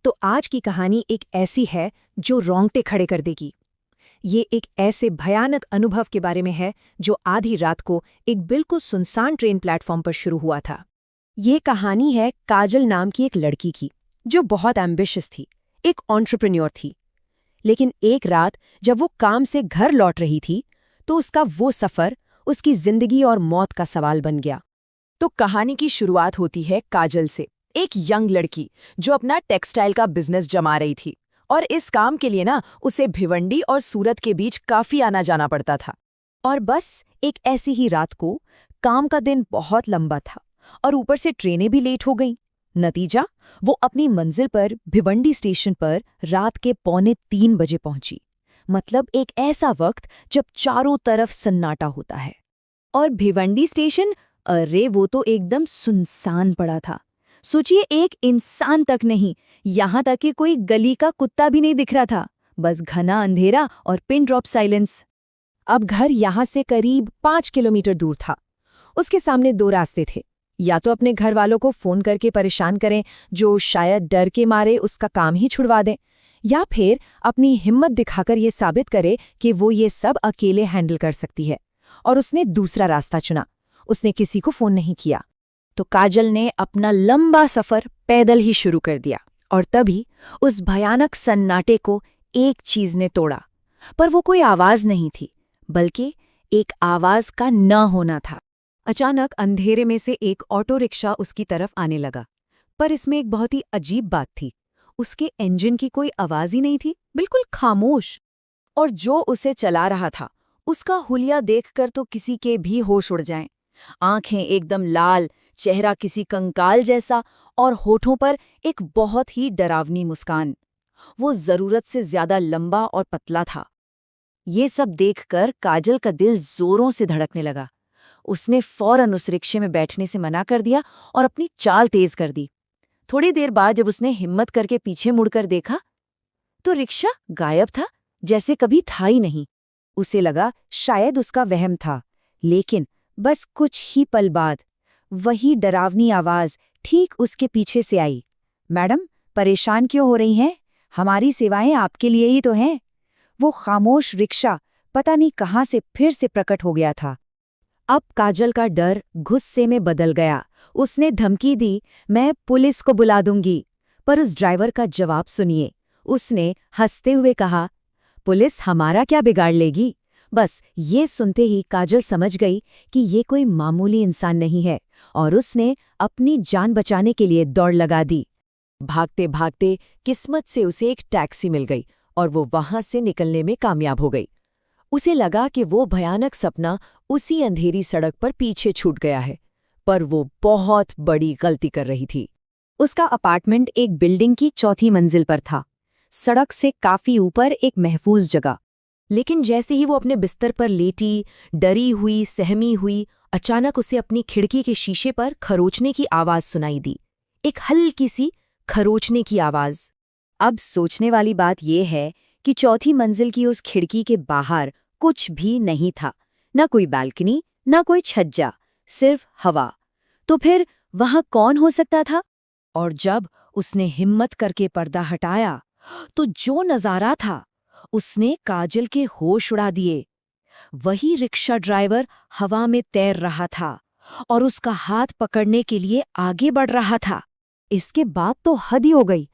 तो आज की कहानी एक ऐसी है जो रोंगटे खड़े कर देगी। ये एक ऐसे भयानक अनुभव के बारे में है जो आधी रात को एक बिल्कुल सुनसान ट्रेन प्लेटफॉर्म पर शुरू हुआ था। ये कहानी है काजल नाम की एक लड़की की, जो बहुत एम्बिशियस थी, एक एंटरप्रेन्योर थी। लेकिन एक रात जब वो काम से घर लौट रही थी, तो उसका वो सफ़र उसकी जिंदगी और मौत का सवाल बन गया। तो कहानी की शुरुआत होती है काजल से, एक यंग लड़की जो अपना टेक्सटाइल का बिजनेस जमा रही थी। और इस काम के लिए ना उसे भिवंडी और सूरत के बीच काफी आना जाना पड़ता था। और बस एक ऐसी ही रात को काम का दिन बहुत लंबा था और ऊपर से ट्रेनें भी लेट हो गईं। नतीजा, वो अपनी मंजिल पर भिवंडी स्टेशन पर रात के 2:45 पहुंची। मतलब एक ऐसा वक्त जब चारों तरफ सन्नाटा होता है। और भिवंडी स्टेशन, अरे वो तो एकदम सुनसान पड़ा था। सोचिए, एक इंसान तक नहीं, यहाँ तक कि कोई गली का कुत्ता भी नहीं दिख रहा था। बस घना अंधेरा और पिन ड्रॉप साइलेंस। अब घर यहाँ से करीब 5 किलोमीटर दूर था। उसके सामने 2 रास्ते थे। या तो अपने घर वालों को फोन करके परेशान करें, जो शायद डर के मारे उसका काम ही छुड़वा दें, या फिर अपनी हिम्मत दिखाकर ये साबित करे कि वो ये सब अकेले हैंडल कर सकती है। और उसने दूसरा रास्ता चुना। उसने किसी को फोन नहीं किया। तो काजल ने अपना लंबा सफर पैदल ही शुरू कर दिया। और तभी उस भयानक सन्नाटे को एक चीज ने तोड़ा। पर वो कोई आवाज नहीं थी, बल्कि एक आवाज का न होना था। अचानक अंधेरे में से एक ऑटो रिक्शा उसकी तरफ आने लगा। पर इसमें एक बहुत ही अजीब बात थी। उसके इंजन की कोई आवाज ही नहीं थी, बिल्कुल खामोश। और जो उसे चला रहा था, उसका हुलिया देखकर तो किसी के भी होश उड़ जाएं। आंखें एकदम लाल, चेहरा किसी कंकाल जैसा, और होठों पर एक बहुत ही डरावनी मुस्कान। वो जरूरत से ज्यादा लंबा और पतला था। ये सब देखकर काजल का दिल जोरों से धड़कने लगा। उसने फौरन उस रिक्शे में बैठने से मना कर दिया और अपनी चाल तेज कर दी। थोड़ी देर बाद जब उसने हिम्मत करके पीछे मुड़कर देखा, तो रिक्शा गायब था, जैसे कभी था ही नहीं। उसे लगा शायद उसका वहम था, लेकिन बस कुछ ही पल बाद वही डरावनी आवाज ठीक उसके पीछे से आई। मैडम, परेशान क्यों हो रही हैं? हमारी सेवाएं आपके लिए ही तो हैं। वो खामोश रिक्शा पता नहीं कहाँ से फिर से प्रकट हो गया था। अब काजल का डर गुस्से में बदल गया। उसने धमकी दी, मैं पुलिस को बुला दूंगी। पर उस ड्राइवर का जवाब सुनिए। उसने हंसते हुए कहा, पुलिस हमारा क्या बिगाड़ लेगी? बस ये सुनते ही काजल समझ गई कि ये कोई मामूली इंसान नहीं है, और उसने अपनी जान बचाने के लिए दौड़ लगा दी। भागते भागते किस्मत से उसे एक टैक्सी मिल गई और वो वहां से निकलने में कामयाब हो गई। उसे लगा कि वो भयानक सपना उसी अंधेरी सड़क पर पीछे छूट गया है, पर वो बहुत बड़ी गलती कर रही थी। उसका अपार्टमेंट एक बिल्डिंग की 4थी मंजिल पर था, सड़क से काफी ऊपर, एक महफूज जगह। लेकिन जैसे ही वो अपने बिस्तर पर लेटी, डरी हुई, सहमी हुई, अचानक उसे अपनी खिड़की के शीशे पर खरोचने की आवाज सुनाई दी। एक हल्की सी खरोचने की आवाज। अब सोचने वाली बात यह है कि 4थी मंजिल की उस खिड़की के बाहर कुछ भी नहीं था। न कोई बालकनी, न कोई छज्जा, सिर्फ हवा। तो फिर वहां कौन हो सकता था? और जब उसने हिम्मत करके पर्दा हटाया, तो जो नजारा था, उसने काजल के होश उड़ा दिए। वही रिक्शा ड्राइवर हवा में तैर रहा था और उसका हाथ पकड़ने के लिए आगे बढ़ रहा था। इसके बाद तो हद ही हो गई।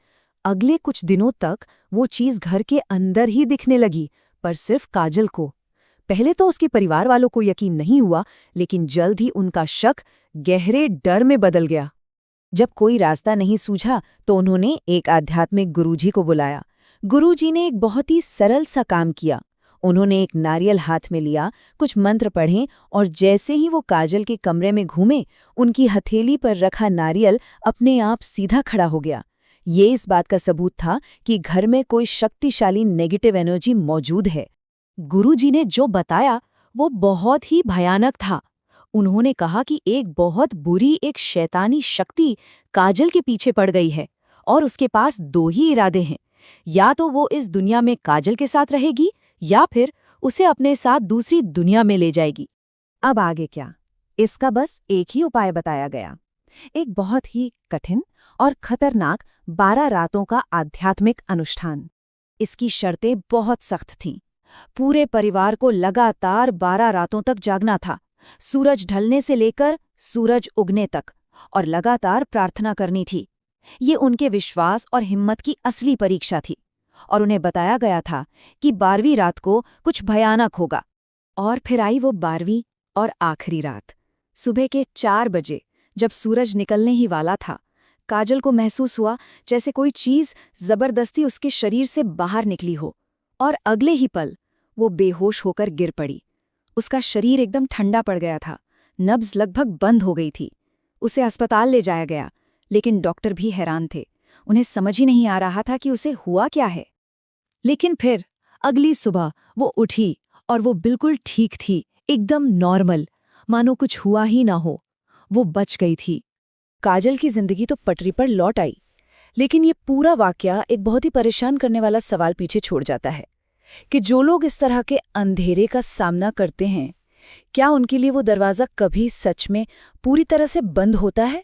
अगले कुछ दिनों तक वो चीज घर के अंदर ही दिखने लगी, पर सिर्फ काजल को। पहले तो उसके परिवार वालों को यकीन नहीं हुआ, लेकिन जल्द ही उनका शक गहरे डर में बदल गया। जब कोई रास्ता नहीं सूझा, तो उन्होंने एक आध्यात्मिक गुरुजी को बुलाया। गुरुजी ने एक बहुत ही सरल सा काम किया। उन्होंने एक नारियल हाथ में लिया, कुछ मंत्र पढ़े, और जैसे ही वो काजल के कमरे में घूमे, उनकी हथेली पर रखा नारियल अपने आप सीधा खड़ा हो गया। ये इस बात का सबूत था कि घर में कोई शक्तिशाली नेगेटिव एनर्जी मौजूद है। गुरुजी ने जो बताया वो बहुत ही भयानक था। उन्होंने कहा कि एक बहुत बुरी, एक शैतानी शक्ति काजल के पीछे पड़ गई है, और उसके पास 2 ही इरादे हैं। या तो वो इस दुनिया में काजल के साथ रहेगी, या फिर उसे अपने साथ दूसरी दुनिया में ले जाएगी। अब आगे क्या? इसका बस एक ही उपाय बताया गया। एक बहुत ही कठिन और खतरनाक 12 रातों का आध्यात्मिक अनुष्ठान। इसकी शर्तें बहुत सख्त थीं। पूरे परिवार को लगातार 12 रातों तक जागना था, सूरज ढलने से लेकर सूरज उगने तक, और लगातार प्रार्थना करनी थी। ये उनके विश्वास और हिम्मत की असली परीक्षा थी। और उन्हें बताया गया था कि 12वीं रात को कुछ भयानक होगा। और फिर आई वो 12वीं और आखिरी रात। सुबह के 4 बजे, जब सूरज निकलने ही वाला था, काजल को महसूस हुआ जैसे कोई चीज़ जबरदस्ती उसके शरीर से बाहर निकली हो, और अगले ही पल वो बेहोश होकर गिर पड़ी। उसका शरीर एकदम ठंडा पड़ गया था, नब्ज लगभग बंद हो गई थी। उसे अस्पताल ले जाया गया, लेकिन डॉक्टर भी हैरान थे। उन्हें समझ ही नहीं आ रहा था कि उसे हुआ क्या है। लेकिन फिर अगली सुबह वो उठी और वो बिल्कुल ठीक थी, एकदम नॉर्मल, मानो कुछ हुआ ही ना हो। वो बच गई थी। काजल की जिंदगी तो पटरी पर लौट आई। लेकिन ये पूरा वाकया एक बहुत ही परेशान करने वाला सवाल पीछे छोड़ जाता है कि जो लोग इस तरह के अंधेरे का सामना करते हैं, क्या उनके लिए वो दरवाज़ा कभी सच में पूरी तरह से बंद होता है?